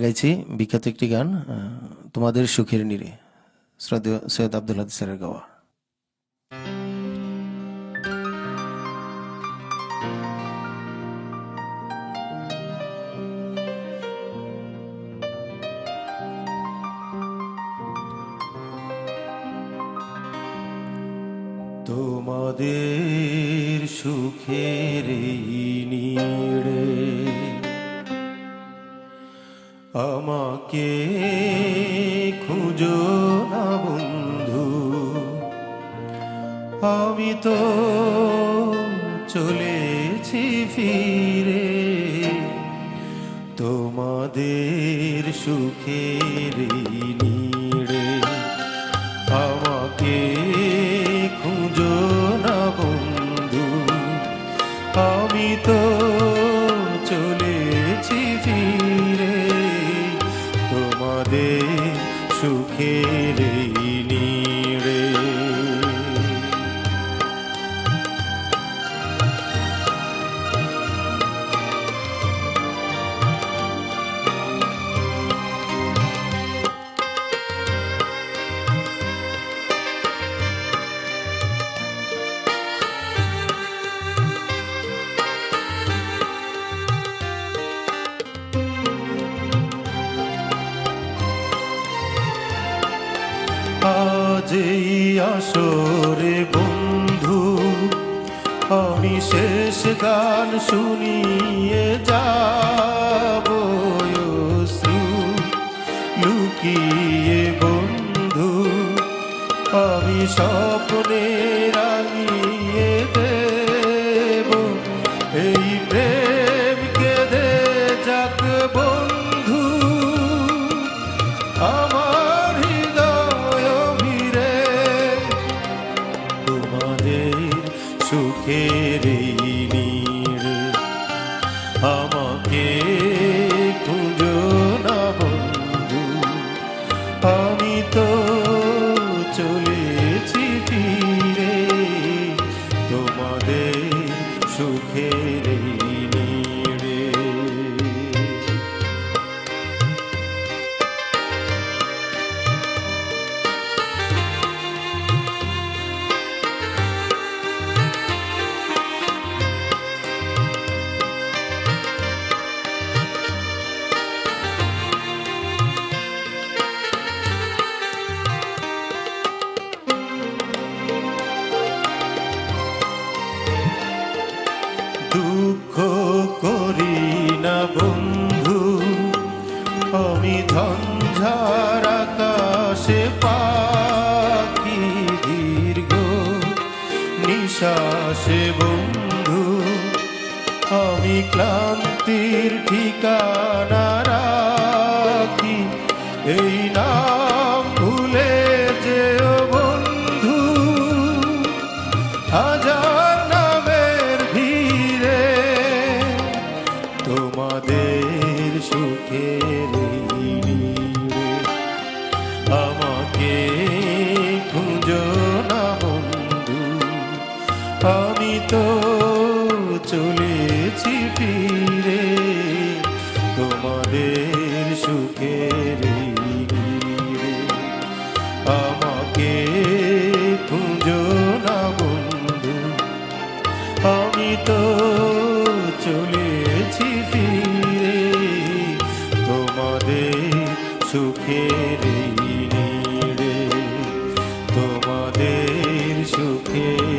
গাইছি বিখ্যাত একটি গান, তোমাদের সুখের নীড়ে, শ্রদ্ধেয় সৈয়দ আব্দুল হাদী স্যারের গাওয়া। তোমাদের সুখের নীড়ে আমাকে খুঁজো না বন্ধু, আমি তো চলেছি ফিরে তোমাদের সুখের নীড়ে। আমাকে খুঁজো না বন্ধু, আমি তো চলেছি ফিরে তোমাদের সুখের নীড়ে। আজ এই আসরে বন্ধু আমি শেষ গান শুনিয়ে যাব, অশ্রু লুকিয়ে বন্ধু আমি স্বপ্নে রাঙিয়ে দেব। এই প্রেম কেঁদে যাক বন্ধু আমার হৃদয় ভিড়ে তোমাদের সুখের নীড়ে। আমাকে খুঁজো না বন্ধু, আমি তো চলেছি ফিরে তোমাদের সুখের নীড়ে। দুঃখ করি না বন্ধু আমি ঝঞ্ঝার আকাশে পাখি দীর্ঘ নিঃশ্বাসে বন্ধু আমি ক্লান্তির ঠিকানা রাখি। এই নাম ভুলে যেও বন্ধু হাজার নামের ভিড়ে তোমাদের সুখের নীড়ে। আমাকে খুঁজো না বন্ধু, আমি তো চলেছি ফিরে তোমাদের সুখের নীড়ে। আমাকে খুঁজো না বন্ধু, আমি তো চলেছি ফিরে তোমাদের সুখের নীড়ে, তোমাদের সুখের